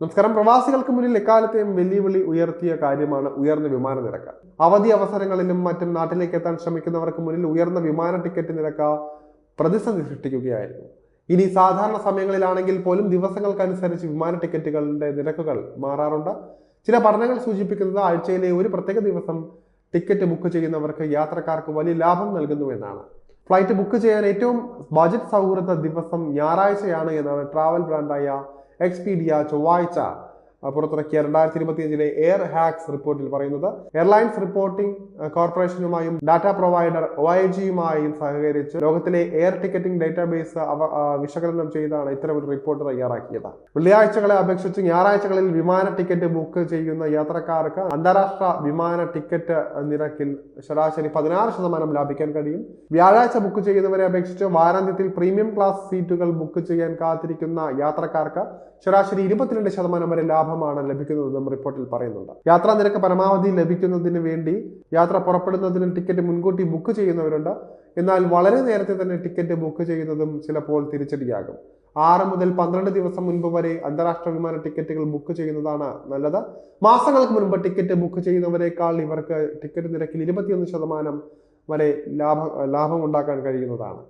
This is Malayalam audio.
നമസ്കാരം. പ്രവാസികൾക്ക് മുന്നിൽ എക്കാലത്തെയും വെല്ലുവിളി ഉയർത്തിയ കാര്യമാണ് ഉയർന്ന വിമാന നിരക്ക്. അവധി അവസരങ്ങളിലും മറ്റും നാട്ടിലേക്ക് എത്താൻ ശ്രമിക്കുന്നവർക്ക് മുന്നിൽ ഉയർന്ന വിമാന ടിക്കറ്റ് നിരക്ക് പ്രതിസന്ധി സൃഷ്ടിക്കുകയായിരുന്നു. ഇനി സാധാരണ സമയങ്ങളിലാണെങ്കിൽ പോലും ദിവസങ്ങൾക്കനുസരിച്ച് വിമാന ടിക്കറ്റുകളുടെ നിരക്കുകൾ മാറാറുണ്ട്. ചില പഠനങ്ങൾ സൂചിപ്പിക്കുന്നത് ആഴ്ചയിലെ ഒരു പ്രത്യേക ദിവസം ടിക്കറ്റ് ബുക്ക് ചെയ്യുന്നവർക്ക് യാത്രക്കാർക്ക് വലിയ ലാഭം നൽകുന്നുവെന്നാണ്. ഫ്ലൈറ്റ് ബുക്ക് ചെയ്യാൻ ഏറ്റവും ബജറ്റ് സൗഹൃദ ദിവസം ഞായറാഴ്ചയാണ് എന്നാണ് ട്രാവൽ ബ്രാൻഡായ എക്സ്പീഡിയ ചൊവ്വാഴ്ച പുറത്തിറക്കിയ 2025 എയർ ഹാക്സ് റിപ്പോർട്ടിൽ പറയുന്നത്. എയർലൈൻസ് റിപ്പോർട്ടിംഗ് കോർപ്പറേഷനുമായും ഡാറ്റ പ്രൊവൈഡർ OIGയുമായും സഹകരിച്ച് ലോകത്തിലെ എയർ ടിക്കറ്റിംഗ് ഡേറ്റാബേസ് വിശകലനം ചെയ്താണ് ഇത്തരമൊരു റിപ്പോർട്ട് തയ്യാറാക്കിയത്. വെള്ളിയാഴ്ചകളെ അപേക്ഷിച്ച് ഞായറാഴ്ചകളിൽ വിമാന ടിക്കറ്റ് ബുക്ക് ചെയ്യുന്ന യാത്രക്കാർക്ക് അന്താരാഷ്ട്ര വിമാന ടിക്കറ്റ് നിരക്കിൽ ശരാശരി 16% ലാഭിക്കാൻ കഴിയും. വ്യാഴാഴ്ച ബുക്ക് ചെയ്യുന്നവരെ അപേക്ഷിച്ച് വാരാന്ത്യത്തിൽ പ്രീമിയം ക്ലാസ് സീറ്റുകൾ ബുക്ക് ചെയ്യാൻ കാത്തിരിക്കുന്ന യാത്രക്കാർക്ക് ശരാശരി 22% വരെ ലാഭമാണ് ലഭിക്കുന്നതെന്നും റിപ്പോർട്ടിൽ പറയുന്നുണ്ട്. യാത്രാ നിരക്ക് പരമാവധി ലഭിക്കുന്നതിന് വേണ്ടി യാത്ര പുറപ്പെടുന്നതിന് ടിക്കറ്റ് മുൻകൂട്ടി ബുക്ക് ചെയ്യുന്നവരുണ്ട്. എന്നാൽ വളരെ നേരത്തെ തന്നെ ടിക്കറ്റ് ബുക്ക് ചെയ്യുന്നതും ചിലപ്പോൾ തിരിച്ചടിയാകും. 6 മുതൽ 12 ദിവസം മുൻപ് വരെ അന്താരാഷ്ട്ര വിമാന ടിക്കറ്റുകൾ ബുക്ക് ചെയ്യുന്നതാണ് നല്ലത്. മാസങ്ങൾക്ക് മുൻപ് ടിക്കറ്റ് ബുക്ക് ചെയ്യുന്നവരെക്കാൾ ഇവർക്ക് ടിക്കറ്റ് നിരക്കിൽ 21% വരെ ലാഭം ഉണ്ടാക്കാൻ കഴിയുന്നതാണ്.